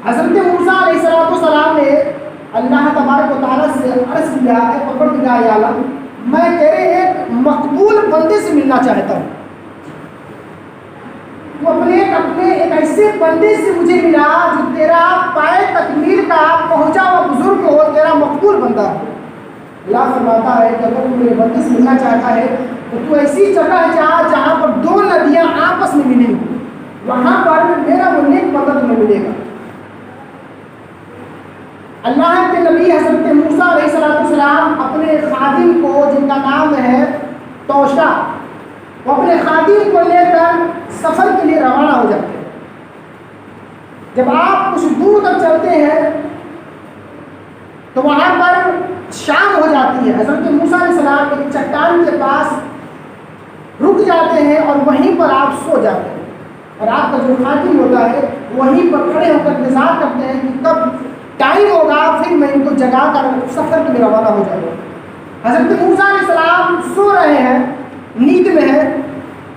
حضرت موسیٰ علیہ السلام نے اللہ تبارک و تعالیٰ سے عرض کیا ہے پروردگار عالم میں تیرے ایک مقبول بندے سے ملنا چاہتا ہوں. تو اپنے ایک ایسے بندے سے مجھے ملا جو تیرا پائے تکمیل کا پہنچا ہوا بزرگ ہو, تیرا مقبول بندہ ہو. اللہ فرماتا ہے کہ اگر تو میرے بندے سے ملنا چاہتا ہے تو ایسی جگہ جہاں پر دو ندیاں آپس میں ملیں, وہاں پر میرا وہ نیک بندہ تمہیں ملے گا. اللہ کے نبی حضرت موسیٰ علیہ السلام اپنے خادم کو, جن کا نام ہے توشا, وہ اپنے خادم کو لے کر سفر کے لیے روانہ ہو جاتے ہیں. جب آپ کچھ دور تک چلتے ہیں تو وہاں پر شام ہو جاتی ہے. حضرت موسیٰ علیہ السلام ایک چٹان کے پاس رک جاتے ہیں اور وہیں پر آپ سو جاتے ہیں, اور آپ کا جو خادم ہوتا ہے وہیں پر کھڑے ہو کر انتظار کرتے ہیں کہ کب ٹائم ہوگا پھر میں ان کو جگا کر سفر کے لیے روانہ ہو جاؤں گا. حضرت موسیٰ علیہ السلام سو رہے ہیں, نیند میں ہے.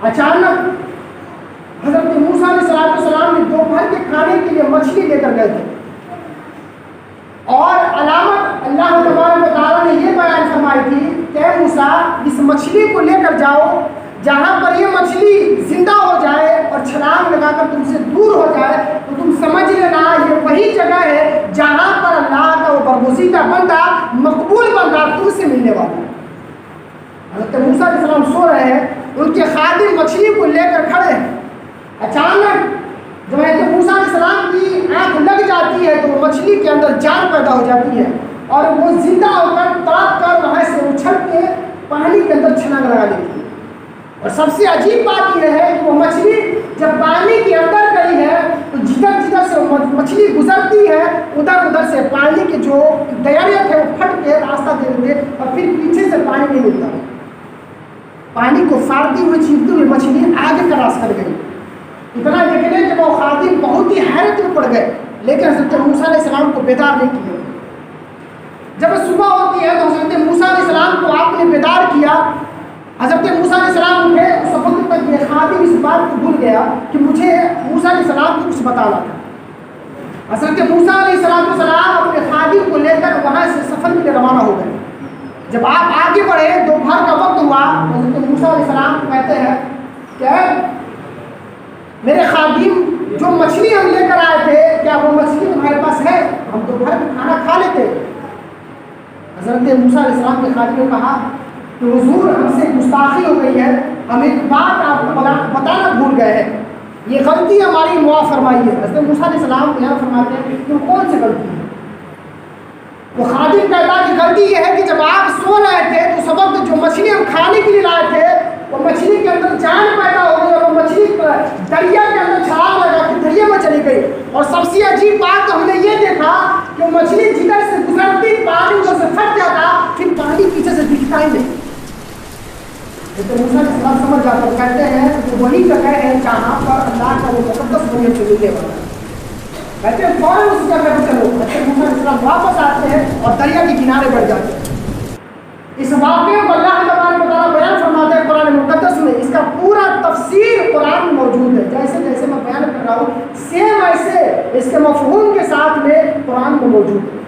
اچانک حضرت موسیٰ علیہ السلام نے دوپہر کے کھانے کے لیے مچھلی لے کر گئے تھے, اور علامت اللہ تبارک و تعالیٰ نے یہ بیان فرمائی تھی کہ اے موسیٰ اس مچھلی کو لے کر جاؤ, جہاں پر یہ مچھلی زندہ ہو جائے اور چھلانگ لگا کر تم سے دور ہو جائے تو تم سمجھ لینا یہ وہی جگہ ہے جہاں پر اللہ کا وہ برگزیدہ بندہ, مقبول بندہ تم سے ملنے والا ہے. حضرت موسیٰ علیہ السلام سو رہے ہیں, ان کے خادم مچھلی کو لے کر کھڑے ہیں. اچانک جب حضرت موسیٰ علیہ السلام کی آنکھ لگ جاتی ہے تو وہ مچھلی کے اندر جان پیدا ہو جاتی ہے, اور وہ زندہ ہو کر تڑپ کر وہاں سے اچھل کے پانی کے اندر چھلانگ لگا لیتی ہے. اور سب سے عجیب بات یہ ہے کہ وہ مچھلی جب پانی کے اندر گئی ہے تو جدھر جدھر سے مچھلی گزرتی ہے ادھر ادھر سے پانی کے جو دریات ہے وہ پھٹ کے راستہ دے دیتے, اور پھر پیچھے سے پانی نہیں ملتا. پانی کو پھاڑتی ہوئی چیرتی ہوئی مچھلی آگے کراس کر گئی. اتنا دیکھنے کہ وہ خادم بہت ہی حیرت میں پڑ گئے, لیکن حضرت موسیٰ علیہ السلام کو بیدار نہیں کیا. جب صبح ہوتی ہے تو حضرت موسیٰ علیہ السلام کو آپ نے بیدار کیا. حضرت موسیٰ علیہ السلام اٹھے, اس وقت تک یہ خادم اس بات کو بھول گیا کہ مجھے موسیٰ علیہ السلام کو کچھ بتانا تھا. حضرت موسیٰ علیہ السلام اپنے خادم کو لے کر وہاں سے سفر کے لیے روانہ ہو گئے. جب آپ آگے بڑھے, دوپہر کا وقت ہوا, حضرت موسیٰ علیہ السلام کو کہتے ہیں کہ میرے خادم جو مچھلی ہم لے کر آئے تھے کیا وہ مچھلی تمہارے پاس ہے, ہم دوپہر میں کھانا کھا لیتے. حضرت موسیٰ علیہ السلام کے خادم نے کہا کہ حضور ہم سے گستاخی ہو گئی ہے, ہم ایک بات آپ کو بتانا بھول گئے ہیں, یہ غلطی ہماری معاف فرمائیے. حضرت موسیٰ علیہ السلام بیان فرماتے ہیں کہ کون سی غلطی ہے. وہ خادم کہتا ہے کہ غلطی یہ ہے کہ جب آپ سو رہے تھے تو اس وقت جو مچھلی ہم کھانے کے لیے لائے تھے وہ مچھلی کے اندر جان پیدا ہو گئی, اور وہ مچھلی دریا کے اندر چھلانگ لگا کے دریا میں چلی گئی. اور سب سے عجیب بات ہم نے یہ دیکھا کہ وہ مچھلی جدھر سے گزرتی پانی ادھر سے پھٹ جاتا, پھر پانی پیچھے سے دکھتا ہی نہیں. تو موسیٰ علیہ السلام سمجھ جاتے ہیں, کہتے ہیں کہ وہی جگہ ہے جہاں پر اللہ کا وہ مقدس بنیاد سے ملنے والا ہے. کہتے ہیں فوراً اس جگہ پہ چلو. موسیٰ علیہ السلام واپس آتے ہیں اور دریا کے کنارے بڑھ جاتے ہیں. اس واقعے کو اللہ تبارک و تعالیٰ بیان فرماتے ہیں قرآن مقدس میں. اس کا پورا تفسیر قرآن میں موجود ہے. جیسے جیسے میں بیان کر رہا ہوں سیم ایسے اس کے مفہوم کے ساتھ میں قرآن میں موجود ہے.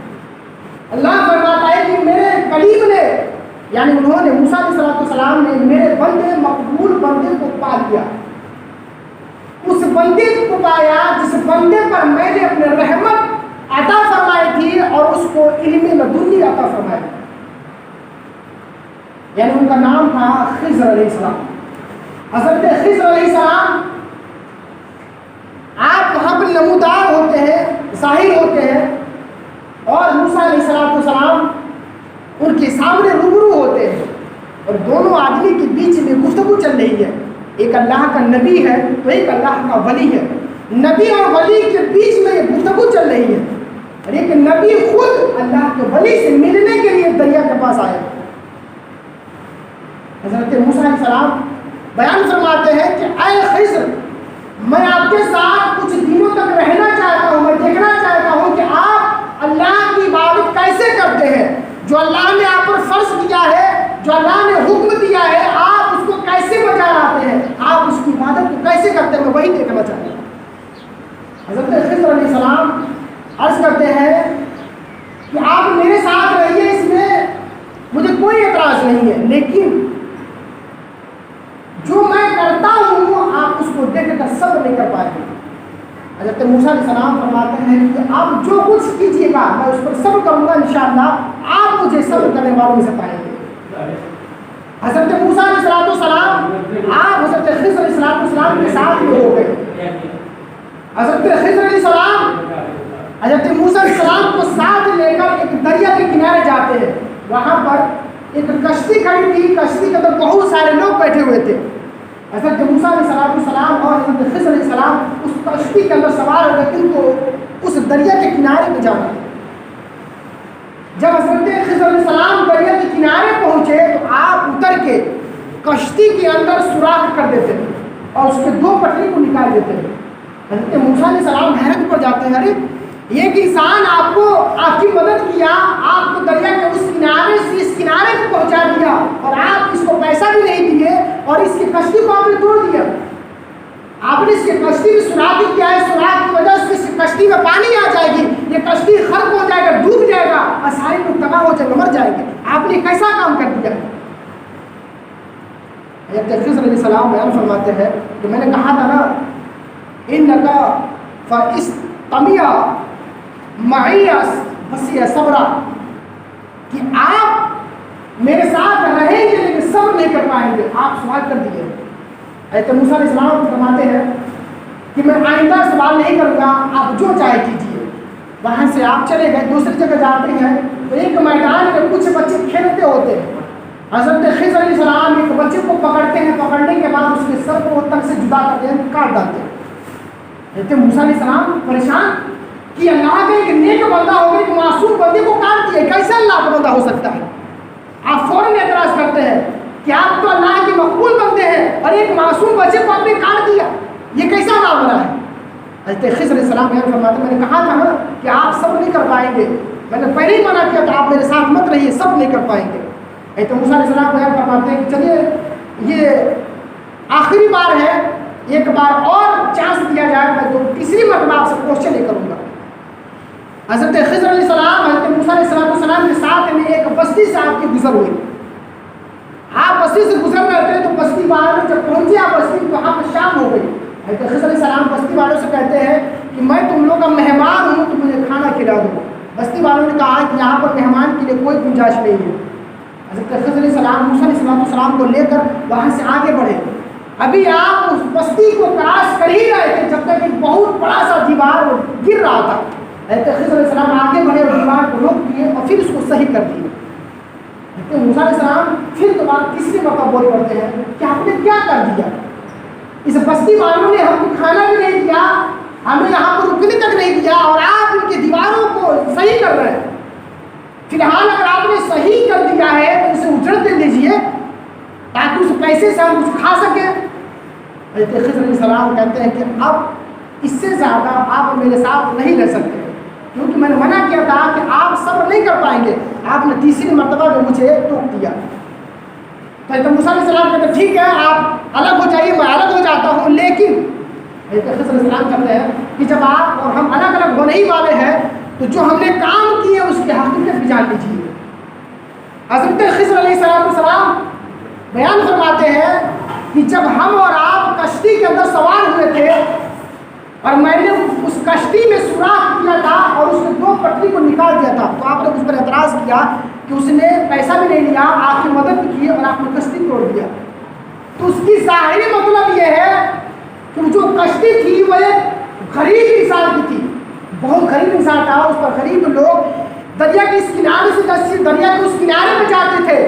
اللہ فرماتا ہے کہ میرے قریب نے, یعنی انہوں نے موسیٰ علیہ السلام نے میرے بندے مقبول بندے کو پا لیا. اس بندے کو پایا جس بندے پر میں نے اپنے رحمت عطا فرمائی تھی اور اس کو علم لدنی عطا فرمائی. یعنی ان کا نام تھا خضر علیہ السلام. حضرت خضر علیہ السلام آپ وہاں پر نمودار ہوتے ہیں, ظاہر ہوتے ہیں, اور موسیٰ علیہ السلام ان کے سامنے روبرو ہوتے ہیں, اور دونوں آدمی کے بیچ میں گفتگو چل رہی ہے. ایک اللہ کا نبی ہے تو ایک اللہ کا ولی ہے. نبی اور ولی کے بیچ میں یہ گفتگو چل رہی ہے, اور ایک نبی خود اللہ کے ولی سے ملنے کے لیے دریا کے پاس آئے. حضرت موسیٰ علیہ السلام بیان فرماتے ہیں کہ اے خضر, میں آپ کے ساتھ کچھ دنوں تک رہنا چاہتا ہوں, میں دیکھنا چاہتا ہوں کہ آپ اللہ کی عبادت کیسے کرتے ہیں. جو اللہ نے آپ پر فرض کیا ہے, جو اللہ نے حکم دیا ہے, آپ اس کو کیسے بجا لاتے ہیں, آپ اس کی عبادت کو کیسے کرتے ہیں, میں وہی دیکھنا چاہتا ہوں. حضرت خضر علیہ السلام میرے ساتھ رہیے، اس میں مجھے کوئی اعتراض نہیں ہے، لیکن جو میں کرتا ہوں آپ اس کو دیکھ کر صبر نہیں کر پائیں گے۔ حضرت موسیٰ علیہ السلام فرماتے ہیں کہ آپ جو کچھ کیجیے گا میں اس پر صبر کروں گا، انشاءاللہ آپ مجھے صبر کرنے والوں میں سے پائیں گے۔ حضرت موسیٰ علیہ السلام آپ حضرت خضر علیہ السلام کے ساتھ میں ہو گئے۔ حضرت خضر علیہ السلام حضرت موسیٰ علیہ السلام کو ساتھ لے کر ایک دریا کے کنارے جاتے ہیں، وہاں پر ایک کشتی کھڑی تھی، کشتی کے اندر بہت سارے لوگ بیٹھے ہوئے تھے۔ حضرت موسیٰ علیہ السلام اور حضرت خضر علیہ السلام اس کشتی کے اندر سوار ہو گئے، ان کو اس دریا کے کنارے پہ جانا تھا۔ جب حضرت خضر علیہ السلام دریا کے کنارے پہنچے تو آپ اتر کے کشتی کے اندر سوراخ کر دیتے ہیں اور اس کے 2 پٹری کو نکال دیتے ہیں۔ حضرت موسیٰ علیہ السلام حیرت پڑ جاتے ہیں، ارے ایک انسان آپ کو آپ کی مدد کیا، آپ کو دریا کے اس کنارے سے اس کنارے کو پہنچا دیا اور آپ اس کو پیسہ بھی نہیں دیے اور اس کی کشتی کو آپ نے توڑ دیا۔ آپ نے اس کی کشتی میں سوراخ کیا ہے، سوراخ کی وجہ سے اس کشتی میں پانی آ جائے گی، یہ کشتی غرق ہو جائے گا، ڈوب جائے گا اور سارے لوگ تباہ ہو جائے گا، مر جائیں گے۔ آپ نے کیسا کام کر دیا؟ حضرت خضر علیہ السلام بیان فرماتے ہیں کہ میں نے کہا تھا نا انکا فاستمع معی وسیع صبرا، کہ آپ میرے ساتھ رہیں گے لیکن صبر نہیں کر پائیں گے۔ آپ سوال کر دیے۔ حضرت موسیٰ علیہ السلام فرماتے ہیں کہ میں آئندہ سوال نہیں کروں گا، آپ جو چاہے کیجیے۔ وہاں سے آپ چلے گئے، دوسری جگہ جاتے ہیں تو ایک میدان میں کچھ بچے کھیلتے ہوتے ہیں۔ حضرت خضر علیہ السلام ایک بچے کو پکڑتے ہیں، پکڑنے کے بعد اس کے سر کو تن سے جدا کرتے ہیں، کاٹ ڈالتے ہیں۔ حضرت موسیٰ علیہ السلام پریشان کہ اللہ کا ایک نیک بندہ ہوگا، ایک معصوم بندے کو کاٹ دیا، کیسے اللہ کا بندہ ہو سکتا ہے؟ آپ فوراً اعتراض کرتے ہیں کہ آپ تو اللہ کے مقبول بندے ہیں اور ایک معصوم بچے کو آپ نے کاٹ دیا، یہ کیسا معاملہ ہے؟ حضرت خضر علیہ السلام بیان فرماتے ہیں میں نے کہا تھا نا کہ آپ صبر نہیں کر پائیں گے، میں نے پہلے ہی منع کیا تھا آپ میرے ساتھ مت رہیے، صبر نہیں کر پائیں گے۔ حضرت موسیٰ علیہ السلام بیان فرماتے ہیں کہ چلیے یہ آخری بار ہے، ایک بار اور چانس دیا جائے، میں تو تیسری مرتبہ آپ سے کوشچن نہیں کروں گا۔ حضرت خضر علیہ السلام حضرت موسیٰ علیہ السلام کے ساتھ میں ایک بستی سے آپ کی گزر ہوئی۔ آپ بستی سے گزر رہے تھے تو بستی والوں جب پہنچے آپ بستی تو وہاں پہ شام ہو گئی۔ حضرت خضر علیہ السلام بستی والوں سے کہتے ہیں کہ میں تم لوگ کا مہمان ہوں تو مجھے کھانا کھلا دو۔ بستی والوں نے کہا کہ یہاں پر مہمان کے لیے کوئی گنجائش نہیں ہے۔ حضرت خضر علیہ السلام موسیٰ علیہ السلام کو لے کر وہاں سے آگے بڑھے۔ ابھی آپ اس بستی کو کراس کر ہی رہے تھے جب تک ایک بہت بڑا سا دیوار گر رہا تھا۔ حضرت خضر علیہ السلام آگے بڑھے اور دیوار کو روک دیے اور پھر اس کو صحیح کر دیے۔ حضرت موسیٰ علیہ السلام پھر دوبارہ تیسری مرتبہ بول پڑتے ہیں کہ آپ نے کیا کر دیا؟ اس بستی والوں نے ہم کو کھانا بھی نہیں دیا، ہمیں یہاں پر رکنے تک نہیں دیا اور آپ ان کی دیواروں کو صحیح کر رہے ہیں۔ فی الحال اگر آپ نے صحیح کر دیا ہے تو اسے اجرت دے دیجیے تاکہ اس پیسے سے ہم کچھ کھا سکیں۔ حضرت خضر علیہ السلام کہتے ہیں کہ اب اس سے زیادہ آپ میرے ساتھ نہیں رہ سکتے، کیونکہ میں نے منع کیا تھا کہ آپ صبر نہیں کر پائیں گے، آپ نے تیسری مرتبہ میں مجھے ٹوک دیا۔ تو حضرت موسیٰ علیہ السلام کہتے ہیں ٹھیک ہے آپ الگ ہو جائیے، میں الگ ہو جاتا ہوں، لیکن حضرت خضر علیہ السلام کہتے ہیں کہ جب آپ اور ہم الگ الگ ہونے ہی والے ہیں تو جو ہم نے کام کیے اس کی حقیقت بھی جان لیجیے۔ حضرت خضر علیہ السلام بیان فرماتے ہیں کہ جب ہم اور آپ کشتی کے اندر سوار ہوئے تھے اور میں نے اس کشتی میں سوراخ کیا تھا اور اس نے 2 پٹری کو نکال دیا تھا تو آپ نے اس پر اعتراض کیا کہ اس نے پیسہ بھی نہیں لیا، آپ کی مدد بھی کی اور آپ نے کشتی توڑ دیا۔ تو اس کی ظاہری مطلب یہ ہے کہ جو کشتی تھی وہ ایک غریب انسان کی تھی، بہت غریب انسان تھا، اس پر غریب لوگ دریا کے اس کنارے سے دریا کے اس کنارے پہ جاتے تھے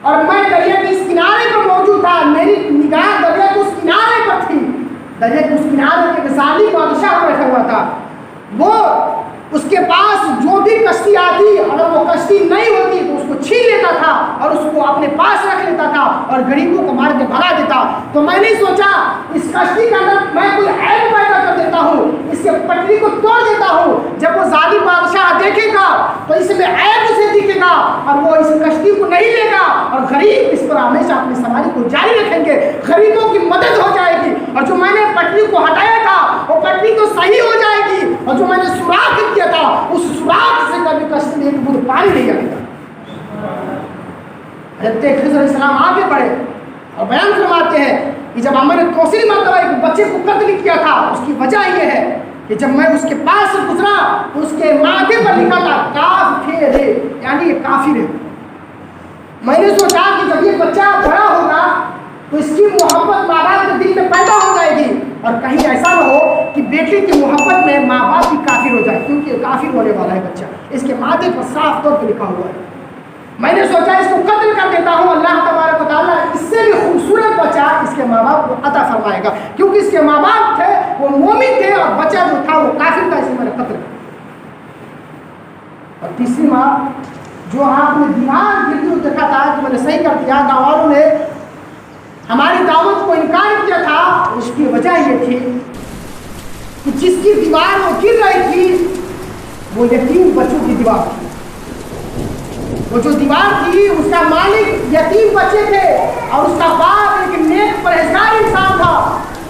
اور میں دریا کے اس کنارے پر موجود تھا، میری نگاہ دریا کے اس کنارے پر تھی۔ دریا کے اس کنارے کے ظالم بادشاہ بیٹھا ہوا تھا، وہ اس کے پاس جو بھی کشتی آتی اگر وہ کشتی نہیں ہوتی تو اس کو چھین لیتا تھا اور اس کو اپنے پاس رکھ لیتا تھا اور غریبوں کو مار کے بھگا دیتا۔ تو میں نے سوچا اس کشتی کے اندر میں کوئی عیب پیدا کر دیتا ہوں، اس کے پٹری کو توڑ دیتا ہوں، جب وہ ظالم بادشاہ دیکھے گا تو اس میں عیب اسے دکھے گا اور وہ اس کشتی کو نہیں لے گا اور غریب اس پر ہمیشہ اپنی سواری کو جاری رکھیں گے، غریبوں کی مدد ہو جائے گی اور جو میں نے پٹری کو ہٹایا تھا وہ پٹری تو صحیح ہو جائے گی اور جو میں نے سوراخ کیا تھا اس سوراخ سے کا بھی قسم ایک بوند پانی نہیں آئے گا۔ حضرت خضر علیہ السلام آگے بڑھے اور بیان فرماتے ہیں کہ جب ہم نے دوسری مرتبہ ایک بچے کو قتل کیا تھا، اس کی وجہ یہ ہے کہ جب میں اس کے پاس سے گزرا تو اس کے ماتھے پر لکھا تھا کافر، یعنی یہ کافر ہے۔ میں نے سوچا کہ جب یہ بچہ بڑا ہوگا تو اس کی محبت ماں باپ کے دل میں پیدا ہو جائے گی، اور کہیں ایسا نہ ہو کہ بیٹی کی محبت میں ماں باپ بھی کافر ہو جائے، کیونکہ یہ کافر ہونے والا ہے بچہ، اس کے ماتھے پر صاف طور پہ لکھا ہوا ہے۔ میں نے سوچا اس کو قتل کر دیتا ہوں، اللہ تبارک و تعالیٰ اس سے بھی خوبصورت بچہ اس کے ماں باپ کو عطا فرمائے گا، کیونکہ اس کے ماں باپ تھے وہ مومن تھے اور بچہ جو تھا وہ کافر تھا، اسے میں نے قتل کیا۔ اور تیسری ماں جو آپ نے دیوار گرتی ہوئی دیکھا تھا کہ میں نے صحیح کر دیا، گاؤں والوں نے ہماری دعوت کو انکار کیا تھا، اس کی وجہ یہ تھی کہ جس کی دیوار وہ گر رہی تھی وہ یتیم بچوں کی دیوار تھی۔ وہ جو دیوار تھی اس کا مالک یتیم بچے تھے، اور اس کا باپ ایک نیک پرہیزگار انسان تھا۔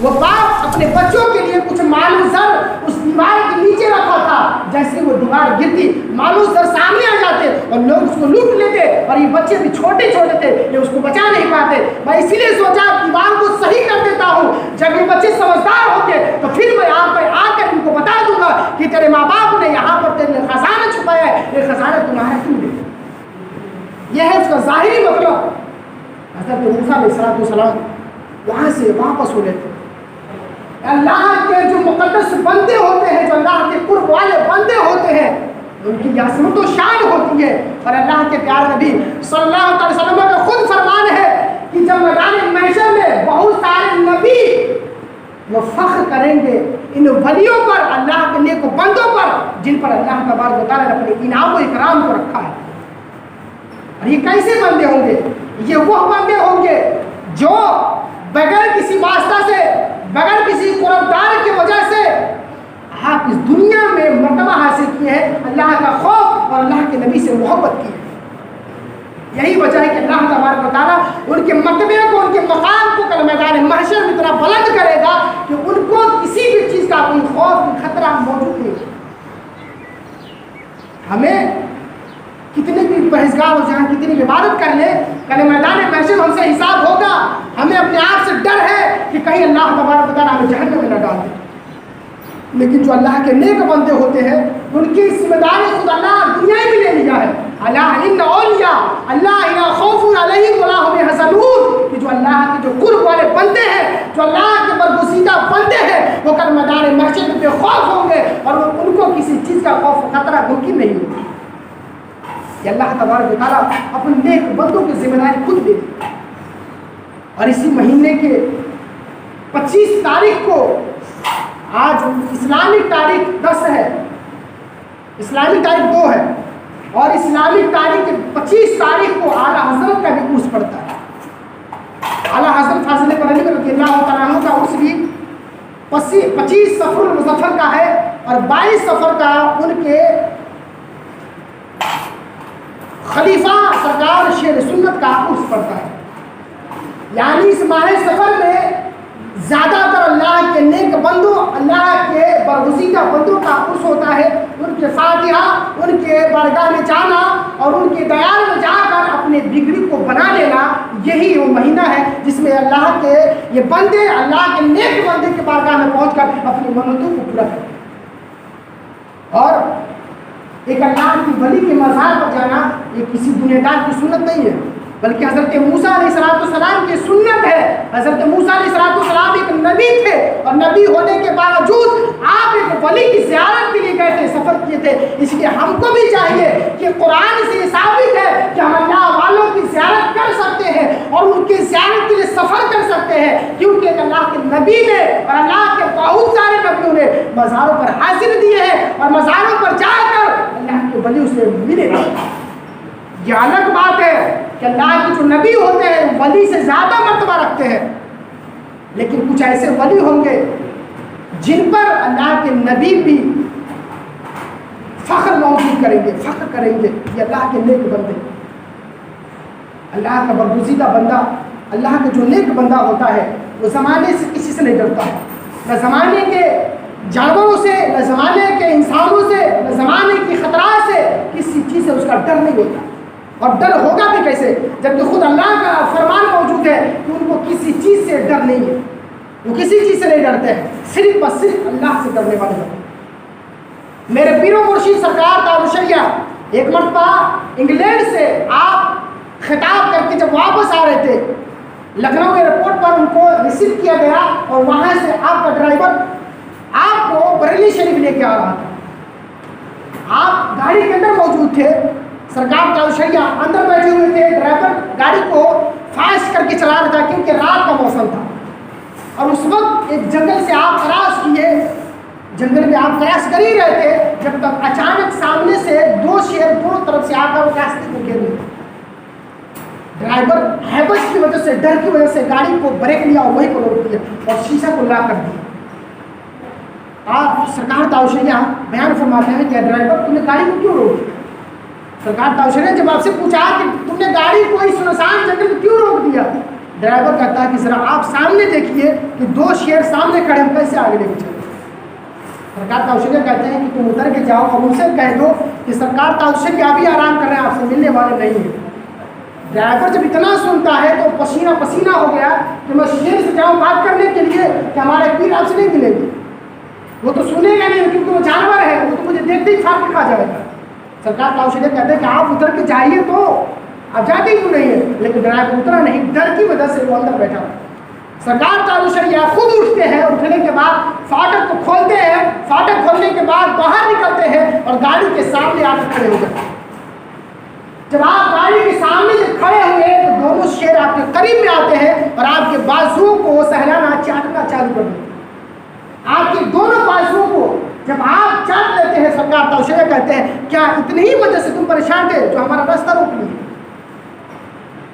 وہ باپ اپنے بچوں کے لیے کچھ مال و زر اس دیوار کے نیچے رکھا تھا، جیسے وہ دیوار گرتی مال و زر سامنے آ جاتے اور لوگ اس کو لوٹ لیتے، اور یہ بچے بھی چھوٹے چھوٹے تھے، یہ اس کو بچا نہیں پاتے۔ میں اسی لیے سوچا دیوار کو صحیح کر دیتا ہوں، جب یہ بچے سمجھدار ہوتے تو پھر میں آ کر ان کو بتا دوں گا کہ تیرے ماں باپ نے یہاں پر تیرے خزانہ چھپایا ہے، یہ خزانہ تمہارا کیوں دے۔ یہ ہے اس کا ظاہری مطلب۔ حضرت موسیٰ علیہ السلام وہاں سے واپس ہو لیتے، اللہ کے جو مقدس بندے ہوتے ہیں، جو اللہ کے قرب والے بندے ہوتے ہیں، ان کی یہ عظمت و شان ہوتی ہے۔ اور اللہ کے پیارے نبی صلی اللہ علیہ وسلم کا خود فرمان ہے کہ جب میدان محشر میں بہت سارے نبی وہ فخر کریں گے ان ولیوں پر، اللہ کے نیک بندوں پر، جن پر اللہ تبارک و تعالیٰ نے اپنے انعام و اکرام کو رکھا ہے۔ اور یہ کیسے بندے ہوں گے؟ یہ وہ بندے ہوں گے جو بغیر کسی واسطہ سے، بغیر کسی قربدار کی وجہ سے آپ اس دنیا میں مرتبہ حاصل کیے ہیں، اللہ کا خوف اور اللہ کے نبی سے محبت کی ہے۔ یہی وجہ ہے کہ اللہ تبارک و تعالیٰ ان کے مرتبے کو، ان کے مقام کو کل میدان محشر میں اتنا بلند کرے گا کہ ان کو کسی بھی چیز کا کوئی خوف، کوئی خطرہ موجود نہیں۔ ہمیں کتنے بھی پرہیزگار ہو جائیں، کتنی عبادت کر لیں، کل میدان محشر ہم سے حساب ہوگا۔ ہمیں اپنے آپ سے ڈر ہے کہ کہیں اللہ تبارک و تعالیٰ ہمیں جہنم میں نہ ڈال دے۔ لیکن جو اللہ کے نیک بندے ہوتے ہیں ان کی ذمہ داری خود اللہ دنیا میں لے لیا ہے۔ الا ان اولیاء اللہ لا خوف علیہم ولا هم يحزنون، کہ جو اللہ کے جو قرب والے بندے ہیں، جو اللہ کے برگزیدہ بندے ہیں، وہ کل میدان محشر میں بے خوف ہوں گے، اور ان کو کسی چیز کا خوف و خطرہ ممکن نہیں ہوگا۔ کہ اللہ تبارک و تعالیٰ اپنے نیک بندوں کی ذمہ داری خود لے لی۔ اور اسی مہینے کے 25 تاریخ کو، آج اسلامی تاریخ 10 ہے، اسلامی تاریخ 2 ہے، اور اسلامی تاریخ کے 25 تاریخ کو اعلیٰ حضرت کا بھی عرس پڑتا ہے۔ اعلیٰ حضرت فاضل بریلوی رضی اللہ تعالیٰ عنہ کا عرس بھی 25 صفر المظفر کا ہے، اور 22 صفر کا ان کے خلیفہ سرکار شیر سنت کا عرس پڑتا ہے۔ یعنی اس ماہ سفر میں زیادہ تر اللہ کے نیک بندوں، اللہ کے برگزیدہ بندوں کا عرس ہوتا ہے۔ ان کے فاتحہ، ان کے بارگاہ میں جانا اور ان کے دیار میں جا کر اپنے بگڑی کو بنا لینا، یہی وہ مہینہ ہے جس میں اللہ کے یہ بندے، اللہ کے نیک بندے کے بارگاہ میں پہنچ کر اپنی منتوں کو پورا کرتے ہیں۔ اور ایک اللہ کی ولی کے مزار پر جانا یہ کسی دنیا دار کی سنت نہیں ہے، بلکہ حضرت موسیٰ علیہ السلام کی سنت ہے۔ حضرت موسیٰ علیہ السلام ایک نبی تھے، اور نبی ہونے کے باوجود آپ ایک ولی کی زیارت کے لیے گئے تھے، سفر کیے تھے۔ اس لیے ہم کو بھی چاہیے کہ قرآن سے یہ ثابت ہے کہ ہم اللہ والوں کی زیارت کر سکتے ہیں اور ان کی زیارت کے لیے سفر کر سکتے ہیں، کیونکہ اللہ کے نبی نے اور اللہ کے بہت سارے نبیوں نے مزاروں پر حاضر دیے ہیں، اور مزاروں پر جا کر اللہ کے ولیوں سے ملے۔ یہ الگ بات ہے کہ اللہ کے جو نبی ہوتے ہیں ولی سے زیادہ مرتبہ رکھتے ہیں، لیکن کچھ ایسے ولی ہوں گے جن پر اللہ کے نبی بھی فخر موجود کریں گے، فخر کریں گے۔ یہ اللہ کے نیک بندے، اللہ کا برگزیدہ بندہ، اللہ کا جو نیک بندہ ہوتا ہے وہ زمانے سے کسی سے نہیں ڈرتا ہے، نہ زمانے کے جانوروں سے، نہ زمانے کے انسانوں سے، نہ زمانے کی خطرات سے، کا ڈر نہیں ہوتا. اور ڈر ہوگا بھی کیسے جبکہ خود اللہ کا فرمان موجود ہے کہ ان کو کسی چیز سے ڈر نہیں ہے, وہ کسی چیز سے نہیں ڈرتے ہیں, صرف اور صرف اللہ سے ڈرنے والے ہیں. میرے پیر و مرشد سرکار دار الشریعہ ایک مرتبہ انگلینڈ سے آپ خطاب کر کے جب واپس آ رہے تھے, لکھنؤ ایئرپورٹ پر ان کو ریسیو کیا گیا اور وہاں سے آپ کا ڈرائیور آپ کو بریلی شریف لے کے آ رہا تھا. آپ گاڑی کے اندر موجود تھے, سرکار دار الشریعہ اندر بیٹھے ہوئے تھے, ڈرائیور گاڑی کو فاسٹ کر کے چلا رہا تھا کیونکہ رات کا موسم تھا. اور اس وقت ایک جنگل سے آپ کراس کیے, جنگل میں آپ کراس کر ہی رہے تھے جب تک اچانک سامنے سے دو شیر دونوں طرف سے آ کر راستے کو گھیر لیے. ڈرائیور ہیبت کی وجہ سے, ڈر کی وجہ سے گاڑی کو بریک لیا اور وہیں کو روک دیا اور شیشہ کو لا کر دیا. آپ سرکار دار الشریعہ بیان فرماتے ہیں کہ ڈرائیور تم نے گاڑی کو کیوں روک دیا؟ سرکار دار الشریعہ جب آپ سے پوچھا کہ تم نے گاڑی کو اس سنسان جنگل میں کیوں روک دیا, ڈرائیور کہتا ہے کہ ذرا آپ سامنے دیکھیے کہ دو شیر سامنے کھڑے ہم کیسے آگے لے کے چلے. سرکار دار الشریعہ کہتے ہیں کہ تم اتر کے جاؤ اور ان سے کہہ دو کہ سرکار دار الشریعہ ابھی آرام کر رہے ہیں, آپ سے ملنے والے نہیں ہیں. ڈرائیور جب اتنا سنتا ہے تو پسینہ پسینہ ہو گیا کہ میں شیر سے جاؤں بات کرنے کے لیے کہ ہمارے پیر آپ سے نہیں ملیں گے. وہ تو سنے گا نہیں کیونکہ وہ جانور ہے, وہ تو مجھے دیکھتے ہی پھاڑ کے کھا جائے گا. سرکار دار الشریعہ کہتے ہیں کہ آپ اتر کے جائیے تو, آپ جاتے کیوں نہیں ہے؟ لیکن ڈرائیور اترا نہیں, ڈر کی وجہ سے وہ اندر بیٹھا. سرکار دار الشریعہ خود اٹھتے ہیں, اٹھنے کے بعد فاٹک کو کھولتے ہیں, فاٹک کھولنے کے بعد باہر نکلتے ہیں اور گاڑی کے سامنے آ کر کھڑے ہو گئے. جب آپ گاڑی کے سامنے سے کھڑے ہوئے تو دونوں شیر آپ کے قریب میں آتے ہیں اور آپ کے بازوؤں کو سہلانا چاٹنا چالو کر دیتے ہیں. آپ کے دونوں بازوؤں کو جب آپ چاٹ لیتے ہیں, سرکار دار الشریعہ کہتے ہیں کیا اتنی ہی وجہ سے تم پریشان تھے جو ہمارا راستہ روک لیے؟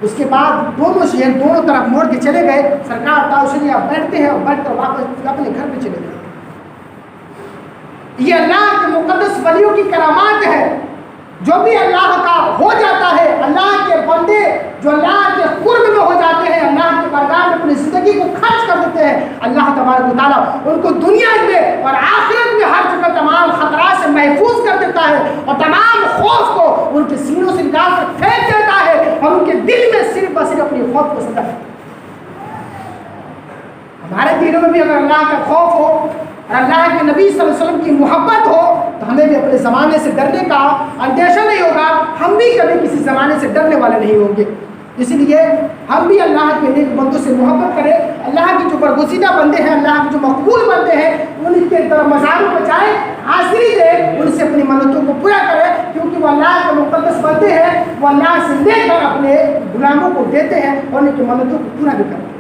اس کے بعد دونوں شیر دونوں طرف موڑ کے چلے گئے. سرکار دار الشریعہ بیٹھتے ہیں اور بیٹھ کر واپس اپنے گھر پہ چلے گئے. یہ اللہ کے مقدس ولیوں کی کرامات ہے. جو بھی اللہ کا ہو جاتا ہے, اللہ کے بندے جو اللہ کے قرب میں ہو جاتے ہیں, اللہ کے بارگاہ میں اپنی زندگی کو خرچ کر دیتے ہیں, اللہ تبارک و تعالیٰ ان کو دنیا میں اور آخرت میں ہر جگہ تمام خطرات سے محفوظ کر دیتا ہے اور تمام خوف کو ان کے سینوں سے نکال کر پھینک دیتا ہے اور ان کے دل میں صرف اور صرف اپنی خوف کو سجا ہے. ہمارے دلوں میں بھی اگر اللہ کا خوف ہو اور اللہ کے نبی صلی اللہ علیہ وسلم کی محبت ہو تو ہمیں بھی اپنے زمانے سے ڈرنے کا اندیشہ نہیں ہوگا, ہم بھی کبھی کسی زمانے سے ڈرنے والے نہیں ہوں گے. اسی لیے ہم بھی اللہ کے نیک بندوں سے محبت کریں, اللہ کے جو برگزیدہ بندے ہیں, اللہ کے جو مقبول بندے ہیں, ان کے طرف مزاروں پہ جائیں, حاضری دیں, ان سے اپنی منتوں کو پورا کریں کیونکہ وہ اللہ کے مقدس بندے ہیں. وہ اللہ سے لے کر اپنے غلاموں کو دیتے ہیں اور ان کی منتوں کو پورا بھی کرتے ہیں.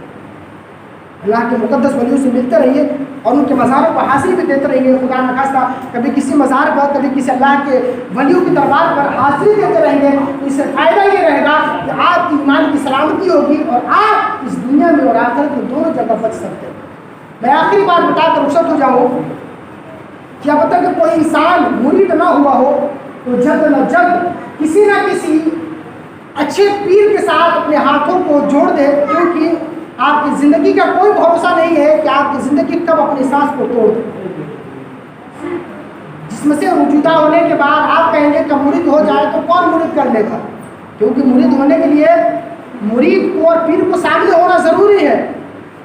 اللہ کے مقدس ولیوں سے ملتے رہیے اور ان کے مزاروں پر حاضری بھی دیتے رہیے. خدا نخواستہ کبھی کسی مزار پر, کبھی کسی اللہ کے ولیوں کی دربار پر حاضری دیتے رہیں گے تو اس سے فائدہ یہ رہے گا کہ آپ کی ایمان کی سلامتی ہوگی اور آپ اس دنیا میں اور آخرت میں دونوں جگہ بچ سکتے ہیں. میں آخری بات بتا کر رخصت ہو جاؤں. کیا پتہ کہ کوئی انسان مرید نہ ہوا ہو تو جلد نہ جلد کسی نہ کسی اچھے پیر کے ساتھ اپنے ہاتھوں کو جوڑ دے, کیونکہ آپ کی زندگی کا کوئی بھروسہ نہیں ہے کہ آپ کی زندگی کب اپنی سانس کو توڑ دے. جسم سے جدا ہونے کے بعد آپ کہیں گے کہ مرید ہو جائے تو کون مرید کر لے گا, کیونکہ مرید ہونے کے لیے مرید کو اور پیر کو سامنے ہونا ضروری ہے.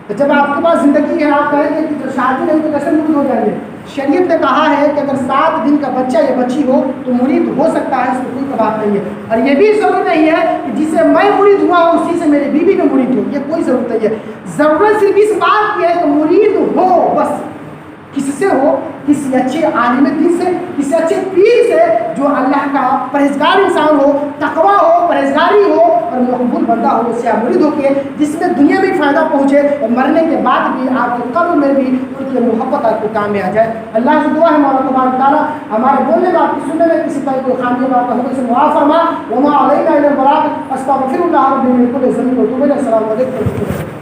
تو جب آپ کے پاس زندگی ہے, آپ کہیں گے کہ جب شادی نہیں تو کیسے مرید ہو جائیں گے؟ شریعت نے کہا ہے کہ اگر 7 دن کا بچہ یا بچی ہو تو مرید ہو سکتا ہے, اس میں کوئی بات نہیں ہے. اور یہ بھی ضرورت نہیں ہے کہ جس سے میں مرید ہوا ہوں اسی سے میری بیوی بھی مرید ہو, یہ کوئی ضرورت نہیں ہے. ضرورت صرف اس بات کی ہے کہ مرید ہو, بس کس سے ہو, کسی اچھے عالم دین سے, کسی اچھے پیر سے جو اللہ کا پرہیزگار انسان ہو, تقویٰ ہو, پرہیزگاری ہو اور مقبول بندہ ہو, اس سے آپ مرید ہو کے جس میں دنیا میں فائدہ پہنچے اور مرنے کے بعد بھی آپ کے قبر میں بھی ان کی محبت آپ کو کام میں آ جائے. اللہ سے دعا ہے مولا تبارک تعالیٰ ہمارے بولنے میں, آپ کی سننے میں کسی طرح کوئی خامی بات ہو سے معاف فرما. وما علینا الا البلاغ. استغفر اللہ رب من کل ذنب و توب الیہ. السلام علیکم.